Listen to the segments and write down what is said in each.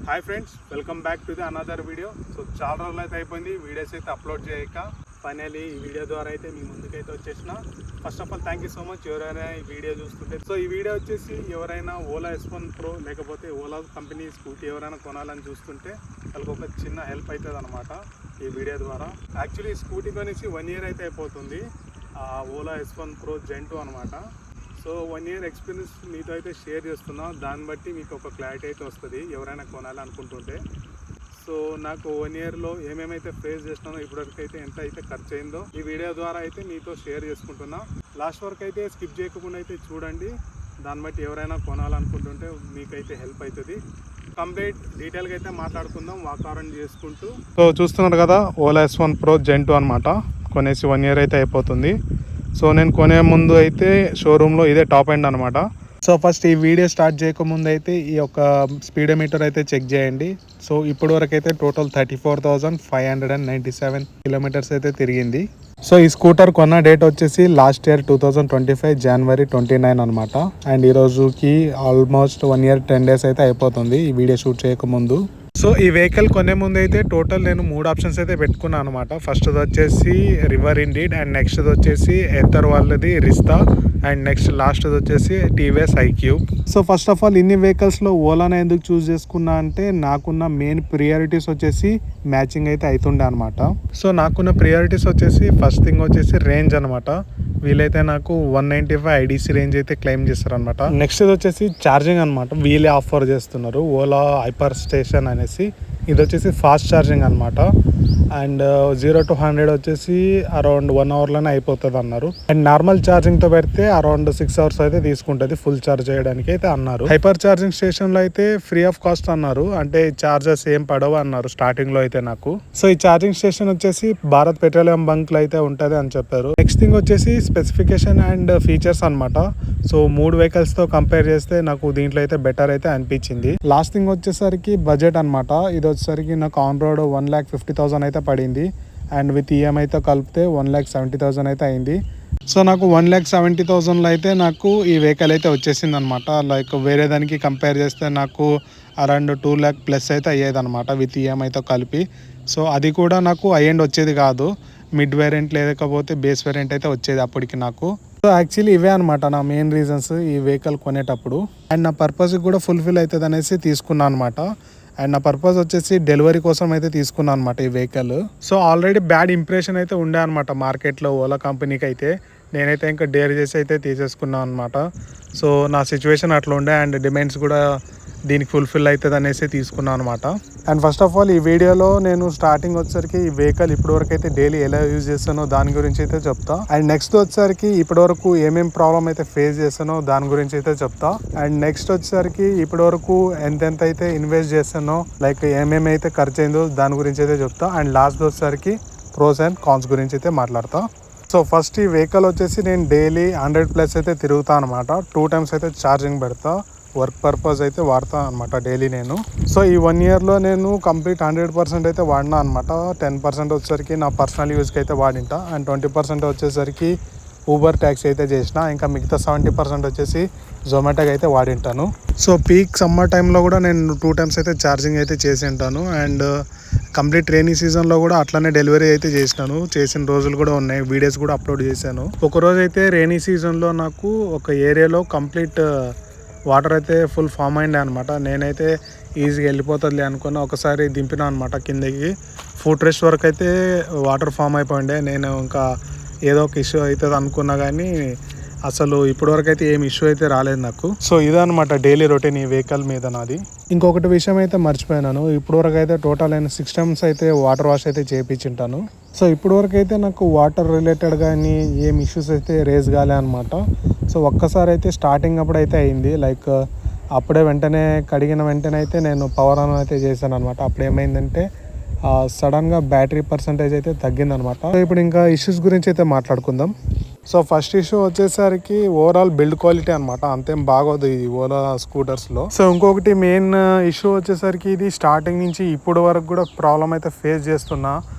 Hi friends, welcome back to the another video. So చాలా రోజులు అయితే అయిపోయింది వీడియోస్ అయితే అప్లోడ్ చేయక. ఫైనల్లీ ఈ వీడియో ద్వారా అయితే మీ ముందుకైతే వచ్చేసిన. First of all thank you so much ఎవరైనా ఈ వీడియో చూస్తుంటే. సో ఈ వీడియో వచ్చేసి ఎవరైనా ఓలా S1 Pro లేకపోతే ఓలా కంపెనీ స్కూటీ ఎవరైనా కొనాలని చూస్తుంటే వాళ్ళకి ఒక చిన్న హెల్ప్ అవుతుంది అనమాట ఈ వీడియో ద్వారా. యాక్చువల్లీ స్కూటీ కొనేసి 1 year అయితే అయిపోతుంది. ఓలా S1 Pro Gen 2 అనమాట. సో 1 year ఎక్స్పీరియన్స్ మీతో అయితే షేర్ చేస్తున్నా. దాన్ని బట్టి మీకు ఒక క్లారిటీ అయితే వస్తుంది ఎవరైనా కొనాలనుకుంటుంటే. సో నాకు 1 yearలో ఏమేమైతే ఫేస్ చేస్తున్నానో ఇప్పటివరకు అయితే ఎంత అయితే ఖర్చు అయిందో ఈ వీడియో ద్వారా అయితే మీతో షేర్ చేసుకుంటున్నా. లాస్ట్ వరకు అయితే స్కిప్ చేయకుండా అయితే చూడండి. దాన్ని బట్టి ఎవరైనా కొనాలనుకుంటుంటే మీకైతే హెల్ప్ అవుతుంది. కంప్లీట్ డీటెయిల్గా అయితే మాట్లాడుకుందాం వాతావరణం చేసుకుంటూ. సో చూస్తున్నారు కదా, ఓలా S1 Pro Gen 2 అనమాట. కొనేసి 1 year అయితే అయిపోతుంది. సో నేను కొనే ముందు అయితే షోరూంలో ఇదే టాప్ ఎండ్ అనమాట. సో ఫస్ట్ ఈ వీడియో స్టార్ట్ చేయకముందు అయితే ఈ యొక్క స్పీడోమీటర్ అయితే చెక్ చేయండి. సో ఇప్పటి వరకు అయితే టోటల్ 34,597 కిలోమీటర్స్ అయితే తిరిగింది. సో ఈ స్కూటర్ కొన్న డేట్ వచ్చేసి లాస్ట్ ఇయర్ 2025 January 29 అనమాట. అండ్ ఈ రోజుకి ఆల్మోస్ట్ 1 year 10 days అయితే అయిపోతుంది ఈ వీడియో షూట్ చేయకముందు. సో ఈ వెహికల్ కొనే ముందు అయితే టోటల్ నేను 3 ఆప్షన్స్ అయితే పెట్టుకున్నాను అనమాట. ఫస్ట్ వచ్చేసి రివర్ ఇండీడ్, అండ్ నెక్స్ట్ వచ్చేసి ఎథర్ వాళ్ళది రిస్తా, అండ్ నెక్స్ట్ లాస్ట్ వచ్చేసి TVS iQube. So first of all ఇన్ని వెహికల్స్లో ఓలానే ఎందుకు చూస్ చేసుకున్నా అంటే నాకున్న మెయిన్ ప్రియారిటీస్ వచ్చేసి మ్యాచింగ్ అయితే అవుతుండే అనమాట. సో నాకున్న ప్రియారిటీస్ వచ్చేసి ఫస్ట్ థింగ్ వచ్చేసి రేంజ్ అనమాట. వీలైతే నాకు 195 IDC రేంజ్ అయితే క్లెయిమ్ చేస్తారు అనమాట. నెక్స్ట్ వచ్చేసి ఛార్జింగ్ అనమాట. వీలే ఆఫర్ చేస్తున్నారు ఓలా హైపర్ స్టేషన్ అనేసి. ఇది వచ్చేసి ఫాస్ట్ ఛార్జింగ్ అనమాట. అండ్ 0 to 100 వచ్చేసి అరౌండ్ 1 hourలోనే అయిపోతుంది అన్నారు. అండ్ నార్మల్ ఛార్జింగ్తో పెడితే అరౌండ్ 6 hours అయితే తీసుకుంటుంది ఫుల్ ఛార్జ్ చేయడానికి అయితే అన్నారు. హైపర్ ఛార్జింగ్ స్టేషన్లో అయితే ఫ్రీ ఆఫ్ కాస్ట్ అన్నారు. అంటే ఛార్జెస్ ఏం పడవు అన్నారు స్టార్టింగ్లో అయితే నాకు. సో ఈ ఛార్జింగ్ స్టేషన్ వచ్చేసి భారత్ పెట్రోలియం బంక్లో అయితే ఉంటుంది అని చెప్పారు. నెక్స్ట్ థింగ్ వచ్చేసి స్పెసిఫికేషన్ అండ్ ఫీచర్స్ అనమాట. సో 3 వెహికల్స్తో కంపేర్ చేస్తే నాకు దీంట్లో అయితే బెటర్ అయితే అనిపించింది. లాస్ట్ థింగ్ వచ్చేసరికి బడ్జెట్ అనమాట. ఇది వచ్చేసరికి నాకు ఆన్ రోడ్ 1,50,000 అయితే పడింది. అండ్ విత్ ఈఎంఐతో కలిపితే 1,70,000 అయితే అయింది. సో నాకు 1,70,000లో అయితే నాకు ఈ వెహికల్ అయితే వచ్చేసింది అనమాట. లైక్ వేరే దానికి కంపేర్ చేస్తే నాకు అరౌండ్ 2 lakh ప్లస్ అయితే అయ్యేది అనమాట విత్ ఈఎంఐతో కలిపి. సో అది కూడా నాకు అయ్యండి వచ్చేది కాదు. మిడ్ వేరియంట్ లేకపోతే బేస్ వేరియంట్ అయితే వచ్చేది అప్పటికి నాకు. సో యాక్చువల్లీ ఇవే అనమాట నా మెయిన్ రీజన్స్ ఈ వెహికల్ కొనేటప్పుడు. అండ్ నా పర్పస్కి కూడా ఫుల్ఫిల్ అవుతుంది అనేసి తీసుకున్నాను అనమాట. అండ్ నా పర్పస్ వచ్చేసి డెలివరీ కోసం అయితే తీసుకున్నాను అనమాట ఈ vehicle. So already bad impression అయితే ఉండే అనమాట మార్కెట్లో ఓలా కంపెనీకి అయితే. నేనైతే ఇంకా డేర్ చేసి అయితే తీసేసుకున్నాను అనమాట. సో నా సిచ్యువేషన్ అట్లా ఉండే అండ్ డిమాండ్స్ కూడా దీనికి ఫుల్ఫిల్ అవుతుంది అనేసి తీసుకున్నాను అనమాట. అండ్ ఫస్ట్ ఆఫ్ ఆల్ ఈ వీడియోలో నేను స్టార్టింగ్ వచ్చేసరికి ఈ వెహికల్ ఇప్పటివరకు అయితే డైలీ ఎలా యూజ్ చేస్తానో దాని గురించి అయితే చెప్తా. అండ్ నెక్స్ట్ వచ్చేసరికి ఇప్పటివరకు ఏమేమి ప్రాబ్లం అయితే ఫేస్ చేస్తానో దాని గురించి అయితే చెప్తా. అండ్ నెక్స్ట్ వచ్చేసరికి ఇప్పటివరకు ఎంతెంత అయితే ఇన్వెస్ట్ చేస్తానో లైక్ ఏమేమి అయితే ఖర్చు అయిందో దాని గురించి అయితే చెప్తా. అండ్ లాస్ట్ వచ్చేసరికి ప్రోస్ అండ్ కాన్స్ గురించి అయితే మాట్లాడతా. సో ఫస్ట్ ఈ వెహికల్ వచ్చేసి నేను డైలీ 100+ అయితే తిరుగుతా అనమాట. 2 times అయితే ఛార్జింగ్ పెడతా. వర్క్ పర్పస్ అయితే వాడతా అనమాట డైలీ నేను. సో ఈ 1 yearలో నేను కంప్లీట్ 100% అయితే వాడినా అనమాట. 10% వచ్చేసరికి నా పర్సనల్ యూజ్కి అయితే వాడింటా. అండ్ 20% వచ్చేసరికి ఊబర్ ట్యాక్సీ అయితే చేసిన. ఇంకా మిగతా 70% వచ్చేసి జొమాటోకి అయితే వాడింటాను. సో పీక్ సమ్మర్ టైంలో కూడా నేను 2 times అయితే ఛార్జింగ్ అయితే చేసి ఉంటాను. అండ్ కంప్లీట్ రైనీ సీజన్లో కూడా అట్లనే డెలివరీ అయితే చేసినాను. చేసిన రోజులు కూడా ఉన్నాయి, వీడియోస్ కూడా అప్లోడ్ చేశాను. ఒకరోజు అయితే రైనీ సీజన్లో నాకు ఒక ఏరియాలో కంప్లీట్ వాటర్ అయితే ఫుల్ ఫామ్ అయింది అనమాట. నేనైతే ఈజీగా వెళ్ళిపోతుంది అనుకున్నా. ఒకసారి దింపినా అనమాట కిందకి. ఫుట్ రెస్ట్ వరకు అయితే వాటర్ ఫామ్ అయిపోయిండే. నేను ఇంకా ఏదో ఒక ఇష్యూ అవుతుంది అనుకున్నా కానీ అసలు ఇప్పటివరకు అయితే ఏం ఇష్యూ అయితే రాలేదు నాకు. సో ఇదనమాట డైలీ రొటీన్ ఈ వెహికల్ మీద నాది. ఇంకొకటి విషయం అయితే మర్చిపోయినాను. ఇప్పటివరకు అయితే టోటల్ అయిన 6 times అయితే వాటర్ వాష్ అయితే చేయించుంటాను. సో ఇప్పటివరకు అయితే నాకు వాటర్ రిలేటెడ్ కానీ ఏం ఇష్యూస్ అయితే రేజ్ కాలే అనమాట. సో ఒక్కసారి అయితే స్టార్టింగ్ అప్పుడు అయితే అయింది. లైక్ అప్పుడే వెంటనే కడిగిన వెంటనే అయితే నేను పవర్ ఆన్ అయితే చేశాను అనమాట. అప్పుడు ఏమైందంటే సడన్గా బ్యాటరీ పర్సంటేజ్ అయితే తగ్గిందనమాట. సో ఇప్పుడు ఇంకా ఇష్యూస్ గురించి అయితే మాట్లాడుకుందాం. సో ఫస్ట్ ఇష్యూ వచ్చేసరికి ఓవరాల్ బిల్డ్ క్వాలిటీ అనమాట. అంతేం బాగోదు ఈ ఓలా స్కూటర్స్లో. సో ఇంకొకటి మెయిన్ ఇష్యూ వచ్చేసరికి ఇది స్టార్టింగ్ నుంచి ఇప్పుడు వరకు కూడా ప్రాబ్లం అయితే ఫేస్ చేస్తున్నా.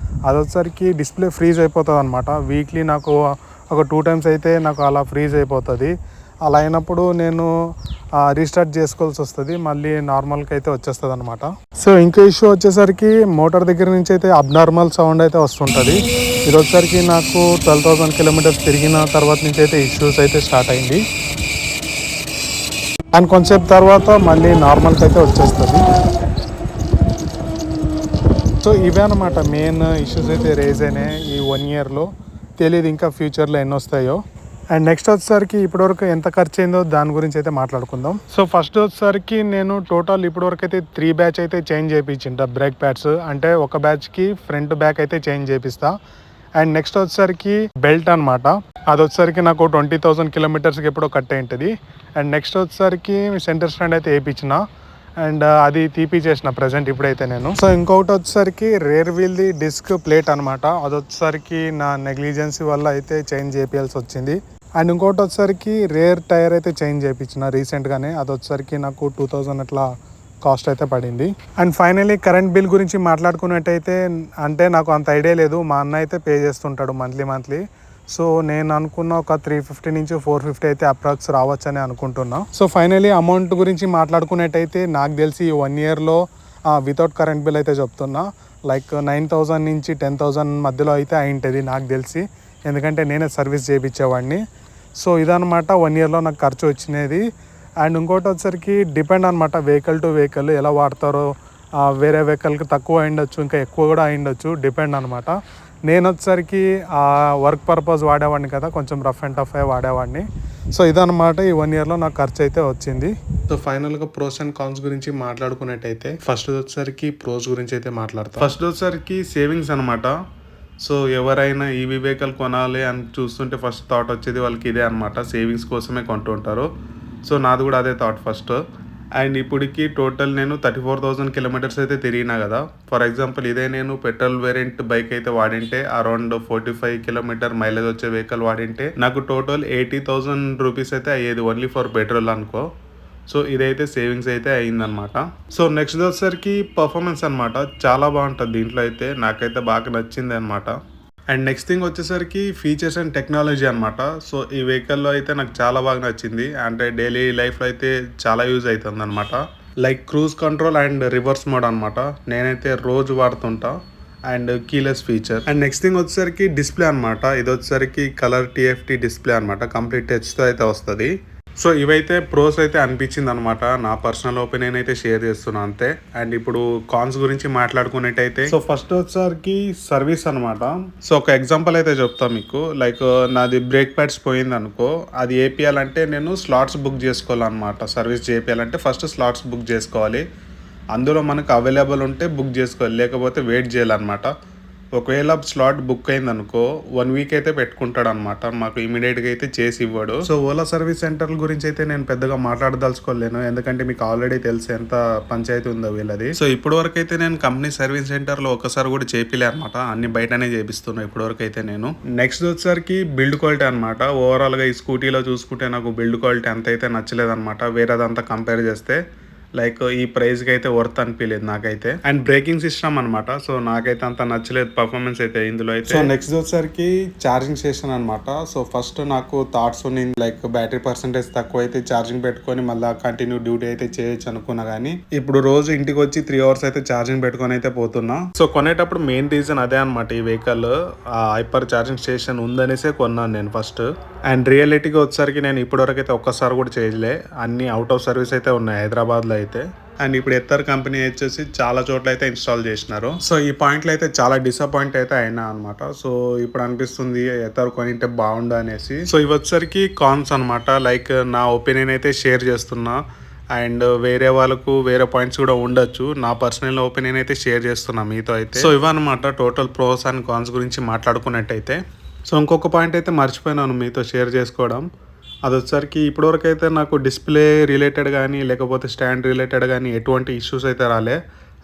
అది వచ్చేసరికి డిస్ప్లే ఫ్రీజ్ అయిపోతుంది అనమాట. వీక్లీ నాకు ఒక 2 times అయితే నాకు అలా ఫ్రీజ్ అయిపోతుంది. అలా అయినప్పుడు నేను రీస్టార్ట్ చేసుకోవాల్సి వస్తుంది, మళ్ళీ నార్మల్కి అయితే వచ్చేస్తుంది అనమాట. సో ఇంకో ఇష్యూ వచ్చేసరికి మోటార్ దగ్గర నుంచి అయితే అబ్నార్మల్ సౌండ్ అయితే వస్తుంటుంది. ఇది వచ్చేసరికి నాకు 12,000 కిలోమీటర్స్ తిరిగిన తర్వాత నుంచి అయితే ఇష్యూస్ అయితే స్టార్ట్ అయింది. అండ్ కొంచెంసేపు తర్వాత మళ్ళీ నార్మల్కి అయితే వచ్చేస్తుంది. సో ఇవే అనమాట మెయిన్ ఇష్యూస్ అయితే రేజ్ అయినాయి ఈ 1 ఇయర్లో. తెలియదు ఇంకా ఫ్యూచర్లో ఎన్ని వస్తాయో. అండ్ నెక్స్ట్ వచ్చేసరికి ఇప్పటివరకు ఎంత ఖర్చు అయిందో దాని గురించి అయితే మాట్లాడుకుందాం. సో ఫస్ట్ వచ్చేసరికి నేను టోటల్ ఇప్పటివరకు అయితే 3 బ్యాచ్ అయితే చేంజ్ చేయించింట బ్రేక్ ప్యాడ్స్. అంటే ఒక బ్యాచ్కి ఫ్రంట్ బ్యాక్ అయితే చేంజ్ చేపిస్తా. అండ్ నెక్స్ట్ వచ్చేసరికి బెల్ట్ అనమాట, అది వచ్చేసరికి నాకు 20,000 కిలోమీటర్స్కి ఎప్పుడో కట్ అయి ఉంటుంది. అండ్ నెక్స్ట్ వచ్చేసరికి సెంటర్ స్టాండ్ అయితే వేయించిన, అండ్ అది తీపిచేసిన ప్రజెంట్ ఇప్పుడైతే నేను. సో ఇంకొకటి వచ్చేసరికి రేర్ వీల్ది డిస్క్ ప్లేట్ అనమాట, అది వచ్చేసరికి నా నెగ్లిజెన్సీ వల్ల అయితే చేంజ్ చేయాల్సి వచ్చింది. అండ్ ఇంకోటి వచ్చేసరికి రేర్ టైర్ అయితే చేంజ్ చేయించిన రీసెంట్గానే, అది వచ్చేసరికి నాకు 2,000 అట్లా కాస్ట్ అయితే పడింది. అండ్ ఫైనలీ కరెంట్ బిల్ గురించి మాట్లాడుకున్నట్టయితే, అంటే నాకు అంత ఐడియా లేదు, మా అన్న అయితే పే చేస్తుంటాడు మంత్లీ. సో నేను అనుకున్న ఒక 350 నుంచి 450 అయితే అప్రాక్స్ రావచ్చని అనుకుంటున్నా. సో ఫైనలీ అమౌంట్ గురించి మాట్లాడుకున్నట్టయితే నాకు తెలిసి ఈ 1 ఇయర్లో వితౌట్ కరెంట్ బిల్ అయితే చెప్తున్నా లైక్ 9,000 నుంచి 10,000 మధ్యలో అయితే అయింటుంది నాకు తెలిసి, ఎందుకంటే నేనే సర్వీస్ చేయించేవాడిని. సో ఇదనమాట 1 ఇయర్లో నాకు ఖర్చు వచ్చినది. అండ్ ఇంకోటి వచ్చేసరికి డిపెండ్ అనమాట వెహికల్ టు వెహికల్ ఎలా వాడతారో. వేరే వెహికల్కి తక్కువ అయిండొచ్చు, ఇంకా ఎక్కువ కూడా అయిండొచ్చు, డిపెండ్ అనమాట. నేను వచ్చేసరికి వర్క్ పర్పస్ వాడేవాడిని కదా, కొంచెం రఫ్ అండ్ టఫ్ వాడేవాడిని. సో ఇదనమాట ఈ 1 ఇయర్లో నాకు ఖర్చు అయితే వచ్చింది. సో ఫైనల్గా ప్రోస్ అండ్ కాన్స్ గురించి మాట్లాడుకున్నట్టయితే ఫస్ట్ వచ్చేసరికి ప్రోస్ గురించి అయితే మాట్లాడతాం. ఫస్ట్ వచ్చేసరికి సేవింగ్స్ అనమాట. సో ఎవరైనా ఈవీ వెహికల్ కొనాలి అని చూస్తుంటే ఫస్ట్ థాట్ వచ్చేది వాళ్ళకి ఇదే అనమాట, సేవింగ్స్ కోసమే కొంటుంటారు. సో నాది కూడా అదే థాట్ ఫస్ట్. అండ్ ఇప్పటికి టోటల్ నేను 34,000 కిలోమీటర్స్ అయితే తిరిగినా కదా. ఫర్ ఎగ్జాంపుల్ ఇదే నేను పెట్రోల్ వేరియంట్ బైక్ అయితే వాడింటే అరౌండ్ 45 కిలోమీటర్ మైలేజ్ వచ్చే వెహికల్ వాడింటే నాకు టోటల్ 80,000 రూపీస్ అయితే అయ్యేది ఓన్లీ ఫర్ పెట్రోల్ అనుకో. సో ఇదైతే సేవింగ్స్ అయితే అయిందనమాట. సో నెక్స్ట్ వచ్చేసరికి పర్ఫార్మెన్స్ అనమాట, చాలా బాగుంటుంది దీంట్లో అయితే, నాకైతే బాగా నచ్చింది అనమాట. అండ్ నెక్స్ట్ థింగ్ వచ్చేసరికి ఫీచర్స్ అండ్ టెక్నాలజీ అనమాట. సో ఈ వెహికల్లో అయితే నాకు చాలా బాగా నచ్చింది, అంటే డైలీ లైఫ్లో అయితే చాలా యూజ్ అవుతుంది అనమాట. Like cruise control and reverse mode అనమాట, నేనైతే రోజు వాడుతుంటా. And keyless feature. And next thing వచ్చేసరికి డిస్ప్లే అనమాట, ఇది వచ్చేసరికి కలర్ TFT డిస్ప్లే అనమాట, కంప్లీట్ టచ్తో అయితే వస్తుంది. సో ఇవైతే ప్రోస్ అయితే అనిపించింది అనమాట, నా పర్సనల్ ఒపీనియన్ అయితే షేర్ చేస్తున్నా అంతే. అండ్ ఇప్పుడు కాన్స్ గురించి మాట్లాడుకున్నట్టయితే సో ఫస్ట్ వచ్చేసరికి సర్వీస్ అనమాట. సో ఒక ఎగ్జాంపుల్ అయితే చెప్తాను మీకు. లైక్ నాది బ్రేక్ ప్యాడ్స్ పోయింది అనుకో, అది వేపియాలంటే నేను స్లాట్స్ బుక్ చేసుకోవాలన్నమాట. సర్వీస్ చేయాలంటే ఫస్ట్ స్లాట్స్ బుక్ చేసుకోవాలి, అందులో మనకు అవైలబుల్ ఉంటే బుక్ చేసుకోవాలి, లేకపోతే వెయిట్ చేయాలన్నమాట. ఒకవేళ స్లాట్ బుక్ అయింది అనుకో 1 వీక్ అయితే పెట్టుకుంటాడు అనమాట, మాకు ఇమీడియట్గా అయితే చేసి ఇవ్వడు. సో ఓలా సర్వీస్ సెంటర్ల గురించి అయితే నేను పెద్దగా మాట్లాడదలుచుకోలేను, ఎందుకంటే మీకు ఆల్రెడీ తెలుసు ఎంత పంచాయతీ ఉందో వీళ్ళది. సో ఇప్పటి వరకు అయితే నేను కంపెనీ సర్వీస్ సెంటర్లో ఒకసారి కూడా చేపిలే అనమాట, అన్ని బయటనే చేపిస్తున్నా ఇప్పటి వరకు అయితే నేను. నెక్స్ట్ వచ్చేసరికి బిల్డ్ క్వాలిటీ అనమాట. ఓవరాల్గా ఈ స్కూటీలో చూసుకుంటే నాకు బిల్డ్ క్వాలిటీ అంత అయితే నచ్చలేదు అనమాట, వేరేదంతా కంపేర్ చేస్తే. లైక్ ఈ ప్రైస్కి అయితే వర్త్ అనిపించలేదు నాకైతే. అండ్ బ్రేకింగ్ సిస్టమ్ అనమాట, సో నాకైతే అంత నచ్చలేదు పర్ఫార్మెన్స్ అయితే ఇందులో అయితే. సో నెక్స్ట్ వచ్చేసరికి ఛార్జింగ్ స్టేషన్ అనమాట. సో ఫస్ట్ నాకు థాట్స్ ఉన్నాయి లైక్ బ్యాటరీ పర్సెంటేజ్ తక్కువ అయితే ఛార్జింగ్ పెట్టుకొని మళ్ళీ కంటిన్యూ డ్యూటీ అయితే చేయొచ్చు అనుకున్నా, కానీ ఇప్పుడు రోజు ఇంటికి వచ్చి 3 అవర్స్ అయితే ఛార్జింగ్ పెట్టుకొని అయితే పోతున్నా. సో కొనేటప్పుడు మెయిన్ రీజన్ అదే అనమాట, ఈ వెహికల్ హైపర్ ఛార్జింగ్ స్టేషన్ ఉందనేసే కొన్నాను నేను ఫస్ట్. అండ్ రియాలిటీగా వచ్చేసరికి నేను ఇప్పటివరకు అయితే ఒక్కసారి కూడా చేయలే, అన్ని అవుట్ ఆఫ్ సర్వీస్ అయితే ఉన్నాయి హైదరాబాద్లో అయితే. అండ్ ఇప్పుడు ఎత్తర్ కంపెనీ వచ్చేసి చాలా చోట్ల అయితే ఇన్స్టాల్ చేసినారు. సో ఈ పాయింట్లో అయితే చాలా డిసప్పాయింట్ అయితే అయినా అనమాట. సో ఇప్పుడు అనిపిస్తుంది ఎత్తర్ కొనింటే బాగుండు అనేసి. సో ఇవి వచ్చేసరికి కాన్స్ అనమాట, లైక్ నా ఒపీనియన్ అయితే షేర్ చేస్తున్నా. అండ్ వేరే వాళ్ళకు వేరే పాయింట్స్ కూడా ఉండొచ్చు, నా పర్సనల్ ఒపీనియన్ అయితే షేర్ చేస్తున్నా మీతో అయితే. సో ఇవన్నమాట టోటల్ ప్రోస్ అండ్ కాన్స్ గురించి మాట్లాడుకున్నట్టయితే. సో ఇంకొక పాయింట్ అయితే మర్చిపోయినాను మీతో షేర్ చేసుకోవడం, అది వచ్చేసరికి ఇప్పటివరకు అయితే నాకు డిస్ప్లే రిలేటెడ్ కానీ లేకపోతే స్టాండ్ రిలేటెడ్ కానీ ఎటువంటి ఇష్యూస్ అయితే రాలే.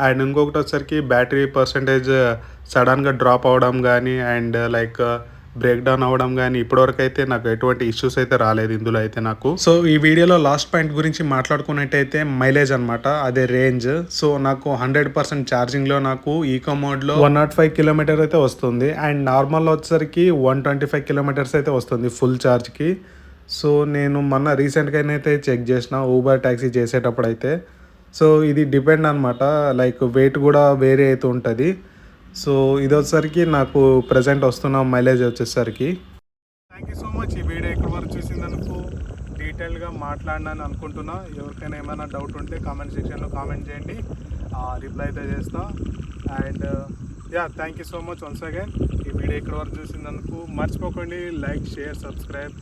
అండ్ ఇంకొకటి వచ్చేసరికి బ్యాటరీ పర్సంటేజ్ సడన్గా డ్రాప్ అవ్వడం కానీ అండ్ లైక్ బ్రేక్ డౌన్ అవ్వడం కానీ ఇప్పటివరకు అయితే నాకు ఎటువంటి ఇష్యూస్ అయితే రాలేదు ఇందులో అయితే నాకు. సో ఈ వీడియోలో లాస్ట్ పాయింట్ గురించి మాట్లాడుకున్నట్టయితే మైలేజ్ అనమాట, అదే రేంజ్. సో నాకు 100% ఛార్జింగ్లో నాకు ఈకో మోడ్లో 105 కిలోమీటర్ అయితే వస్తుంది. అండ్ నార్మల్లో వచ్చేసరికి 125 కిలోమీటర్స్ అయితే వస్తుంది ఫుల్ ఛార్జ్కి. సో నేను మొన్న రీసెంట్గా అయితే చెక్ చేసిన ఊబర్ ట్యాక్సీ చేసేటప్పుడు అయితే. సో ఇది డిపెండ్ అనమాట, లైక్ వెయిట్ కూడా వేరీ అవుతూ ఉంటుంది. సో ఇది వచ్చేసరికి నాకు ప్రజెంట్ వస్తున్న మైలేజ్ వచ్చేసరికి. థ్యాంక్ యూ సో మచ్ ఈ వీడియో ఇక్కడ వరకు చూసిందనుకో డీటెయిల్గా మాట్లాడినాను అనుకుంటున్నా. ఎవరికైనా ఏమైనా డౌట్ ఉంటే కామెంట్ సెక్షన్లో కామెంట్ చేయండి, రిప్లై అయితే చేస్తా. And thank you so much once again ఈ వీడియో ఇక్కడ వరకు చూసిందనుకో మర్చిపోకండి లైక్, షేర్, సబ్స్క్రైబ్.